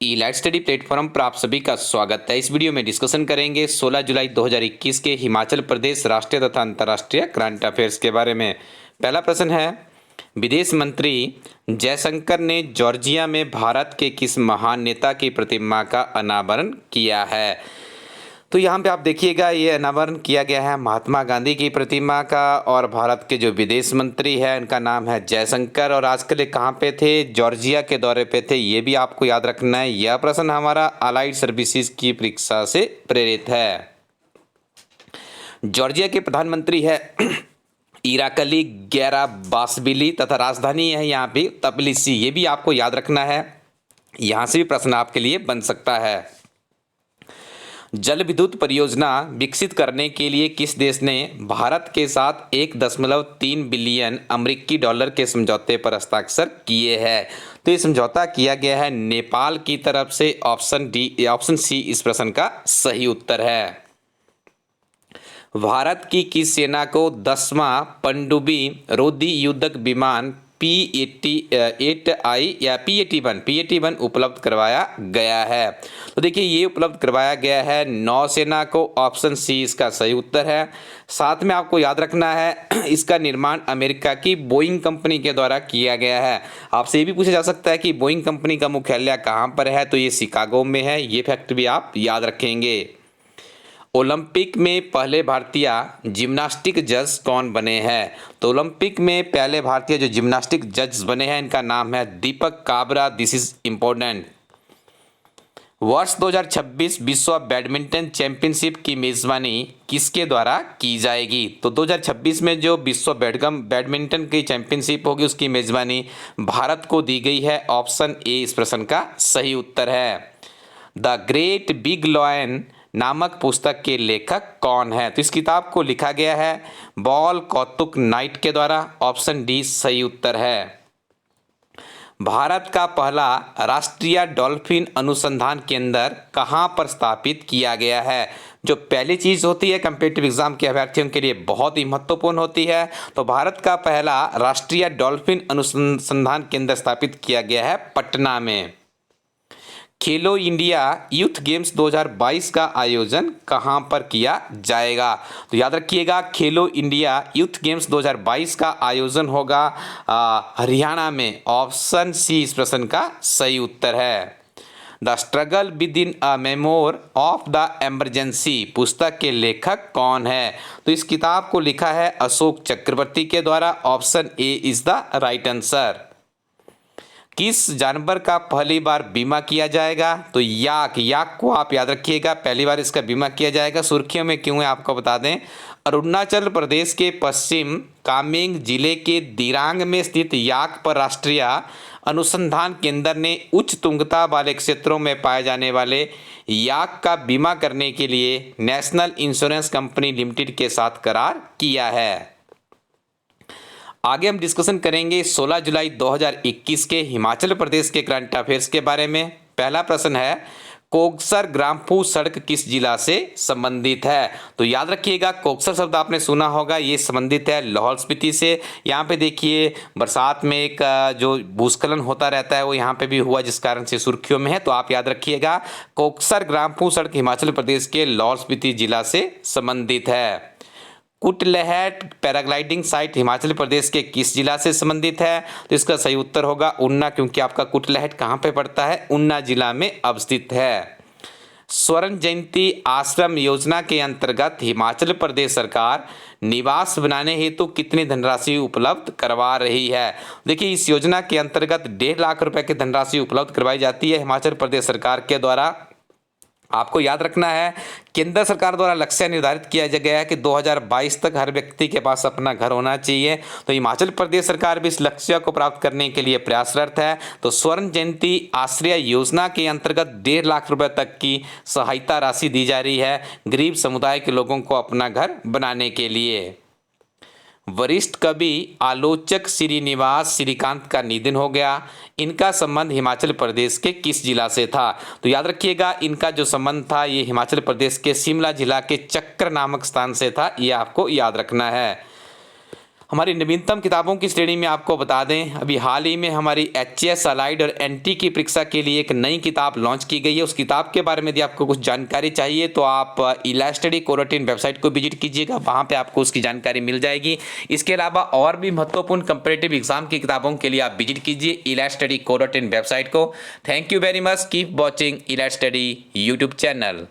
ई light study platform पर आप सभी का स्वागत है। इस वीडियो में डिस्कशन करेंगे 16 जुलाई 2021 के हिमाचल प्रदेश राष्ट्रीय तथा अंतर्राष्ट्रीय करंट अफेयर्स के बारे में। पहला प्रश्न है, विदेश मंत्री जयशंकर ने जॉर्जिया में भारत के किस महान नेता की प्रतिमा का अनावरण किया है? तो यहाँ पे आप देखिएगा, ये अनावरण किया गया है महात्मा गांधी की प्रतिमा का, और भारत के जो विदेश मंत्री है उनका नाम है जयशंकर, और आजकल ये कहाँ पे थे? जॉर्जिया के दौरे पे थे। ये भी आपको याद रखना है। यह प्रश्न हमारा अलाइड सर्विसेज की परीक्षा से प्रेरित है। जॉर्जिया के प्रधानमंत्री है इराकली गैराबाशविली तथा राजधानी है यहाँ पे तबिलिसी। ये भी आपको याद रखना है, यहाँ से भी प्रश्न आपके लिए बन सकता है। जल विद्युत परियोजना विकसित करने के लिए किस देश ने भारत के साथ 1.3 बिलियन अमेरिकी डॉलर के समझौते पर हस्ताक्षर किए हैं? तो ये समझौता किया गया है नेपाल की तरफ से। ऑप्शन सी इस प्रश्न का सही उत्तर है। भारत की किस सेना को 10वां पनडुब्बी रोधी युद्धक विमान P-81 या P-81 उपलब्ध करवाया गया है? तो देखिए, ये उपलब्ध करवाया गया है नौसेना को। ऑप्शन सी इसका सही उत्तर है। साथ में आपको याद रखना है, इसका निर्माण अमेरिका की बोइंग कंपनी के द्वारा किया गया है। आपसे ये भी पूछा जा सकता है कि बोइंग कंपनी का मुख्यालय कहाँ पर है? तो ये शिकागो में है। ये फैक्ट भी आप याद रखेंगे। ओलंपिक में पहले भारतीय जिम्नास्टिक जज कौन बने हैं? तो ओलंपिक में पहले भारतीय जो जिम्नास्टिक जज बने हैं, इनका नाम है Deepak Kabra. This is important. वर्ष 2026 विश्व बैडमिंटन चैंपियनशिप की मेजबानी किसके द्वारा की जाएगी? तो 2026 में जो विश्व बैडमिंटन की चैंपियनशिप होगी, उसकी मेजबानी भारत को दी गई है। ऑप्शन ए इस प्रश्न का सही उत्तर है। द ग्रेट बिग लॉयन नामक पुस्तक के लेखक कौन है? तो इस किताब को लिखा गया है बॉल कौतुक नाइट के द्वारा। ऑप्शन डी सही उत्तर है। भारत का पहला राष्ट्रीय डॉल्फिन अनुसंधान केंद्र कहाँ पर स्थापित किया गया है? जो पहली चीज़ होती है कम्पिटिटिव एग्जाम के अभ्यर्थियों के लिए बहुत ही महत्वपूर्ण होती है। तो भारत का पहला राष्ट्रीय डॉल्फिन अनुसंधान केंद्र स्थापित किया गया है पटना में। खेलो इंडिया यूथ गेम्स 2022 का आयोजन कहां पर किया जाएगा? तो याद रखिएगा, खेलो इंडिया यूथ गेम्स 2022 का आयोजन होगा हरियाणा में। ऑप्शन सी इस प्रश्न का सही उत्तर है। The struggle with in a memoir of the emergency पुस्तक के लेखक कौन है? तो इस किताब को लिखा है अशोक चक्रवर्ती के द्वारा। Option A is the right answer. किस जानवर का पहली बार बीमा किया जाएगा? तो याक को आप याद रखिएगा, पहली बार इसका बीमा किया जाएगा। सुर्खियों में क्यों है आपको बता दें। अरुणाचल प्रदेश के पश्चिम कामेंग जिले के दिरांग में स्थित याक पर राष्ट्रीय अनुसंधान केंद्र ने उच्च तुंगता वाले क्षेत्रों में पाए जाने वाले याक का बीमा करने के लिए नेशनल इंश्योरेंस कंपनी लिमिटेड के साथ करार किया है। आगे हम डिस्कशन करेंगे 16 जुलाई 2021 के हिमाचल प्रदेश के करंट अफेयर्स के बारे में। पहला प्रश्न है, कोकसर ग्राम्फू सड़क किस जिला से संबंधित है? तो याद रखिएगा, कोकसर शब्द आपने सुना होगा, ये संबंधित है लाहौल स्पीति से। यहाँ पे देखिए, बरसात में एक जो भूस्खलन होता रहता है वो यहाँ पे भी हुआ, जिस कारण से सुर्खियों में है। तो आप याद रखिएगा, कोकसर ग्राम्फू सड़क हिमाचल प्रदेश के लाहौल स्पीति जिला से संबंधित है। कुटलैहट पैराग्लाइडिंग साइट हिमाचल प्रदेश के किस जिला से संबंधित है? तो इसका सही उत्तर होगा ऊना, क्योंकि आपका कुटलैहट कहाँ पे पड़ता है? ऊना जिला में अवस्थित है। स्वर्ण जयंती आश्रम योजना के अंतर्गत हिमाचल प्रदेश सरकार निवास बनाने हेतु कितनी धनराशि उपलब्ध करवा रही है? देखिए, इस योजना के अंतर्गत 1.5 लाख रुपए की धनराशि उपलब्ध करवाई जाती है हिमाचल प्रदेश सरकार के द्वारा। आपको याद रखना है, केंद्र सरकार द्वारा लक्ष्य निर्धारित किया गया है कि 2022 तक हर व्यक्ति के पास अपना घर होना चाहिए। तो हिमाचल प्रदेश सरकार भी इस लक्ष्य को प्राप्त करने के लिए प्रयासरत है। तो स्वर्ण जयंती आश्रय योजना के अंतर्गत 1.5 लाख रुपए तक की सहायता राशि दी जा रही है गरीब समुदाय के लोगों को अपना घर बनाने के लिए। वरिष्ठ कवि आलोचक श्रीनिवास श्रीकांत का निधन हो गया। इनका संबंध हिमाचल प्रदेश के किस जिला से था? तो याद रखिएगा, इनका जो संबंध था ये हिमाचल प्रदेश के शिमला जिला के चक्र नामक स्थान से था। ये आपको याद रखना है। हमारी नवीनतम किताबों की श्रेणी में आपको बता दें, अभी हाल ही में हमारी एचएस अलाइड और एनटी की परीक्षा के लिए एक नई किताब लॉन्च की गई है। उस किताब के बारे में यदि आपको कुछ जानकारी चाहिए तो आप इलास्टडी कोरोटिन वेबसाइट को विजिट कीजिएगा, वहाँ पे आपको उसकी जानकारी मिल जाएगी। इसके अलावा और भी महत्वपूर्ण कंपीटेटिव एग्जाम की किताबों के लिए आप विजिट कीजिए इलास्टडी कोरोटिन वेबसाइट को। Thank you very much, keep watching इलास्टडी यूट्यूब चैनल।